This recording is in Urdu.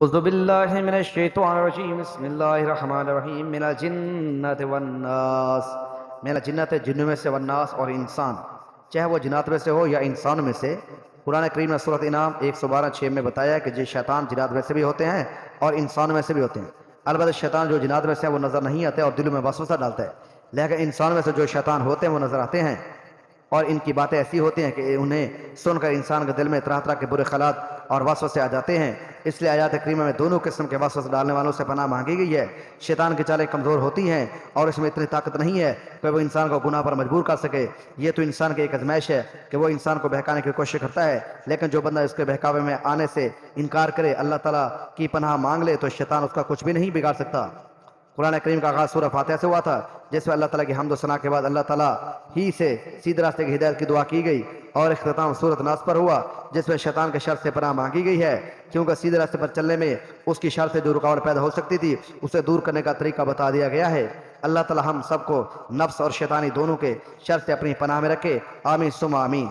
اعوذ باللہ من الشیطان الرجیم بسم اللہ الرحمن الرحیم من الجنت والناس من الجنت جنوں میں سے والناس اور انسان، چاہے وہ جنات میں سے ہو یا انسان میں سے۔ قرآن کریم نے سورۃ انعام 112:6 میں بتایا کہ جو شیطان جنات میں سے بھی ہوتے ہیں اور انسان میں سے بھی ہوتے ہیں۔ البتہ شیطان جو جنات میں سے ہے وہ نظر نہیں آتے اور دلوں میں وسوسہ ڈالتا ہے، لیکن انسان میں سے جو شیطان ہوتے ہیں وہ نظر آتے ہیں، اور ان کی باتیں ایسی ہوتی ہیں کہ انہیں سن کر انسان کے دل میں طرح طرح کے برے خیالات اور وسوسے آ جاتے ہیں۔ اس لیے آیات کریمہ میں دونوں قسم کے وسوسے ڈالنے والوں سے پناہ مانگی گئی ہے۔ شیطان کی چالیں کمزور ہوتی ہیں اور اس میں اتنی طاقت نہیں ہے کہ وہ انسان کو گناہ پر مجبور کر سکے۔ یہ تو انسان کی ایک آزمائش ہے کہ وہ انسان کو بہکانے کی کوشش کرتا ہے، لیکن جو بندہ اس کے بہکاوے میں آنے سے انکار کرے، اللہ تعالیٰ کی پناہ مانگ لے، تو شیطان اس کا کچھ بھی نہیں بگاڑ سکتا۔ قرآن کریم کا آغاز سورہ فاتحہ سے ہوا تھا، جس میں اللہ تعالیٰ کی حمد و ثنا کے بعد اللہ تعالیٰ ہی سے سیدھے راستے کی ہدایت کی دعا کی گئی، اور اختتام سورۃ ناس پر ہوا، جس میں شیطان کے شر سے پناہ مانگی گئی ہے، کیونکہ سیدھے راستے پر چلنے میں اس کی شر سے جو رکاوٹ پیدا ہو سکتی تھی اسے دور کرنے کا طریقہ بتا دیا گیا ہے۔ اللہ تعالیٰ ہم سب کو نفس اور شیطانی دونوں کے شر سے اپنی پناہ میں رکھے، آمین ثم آمین۔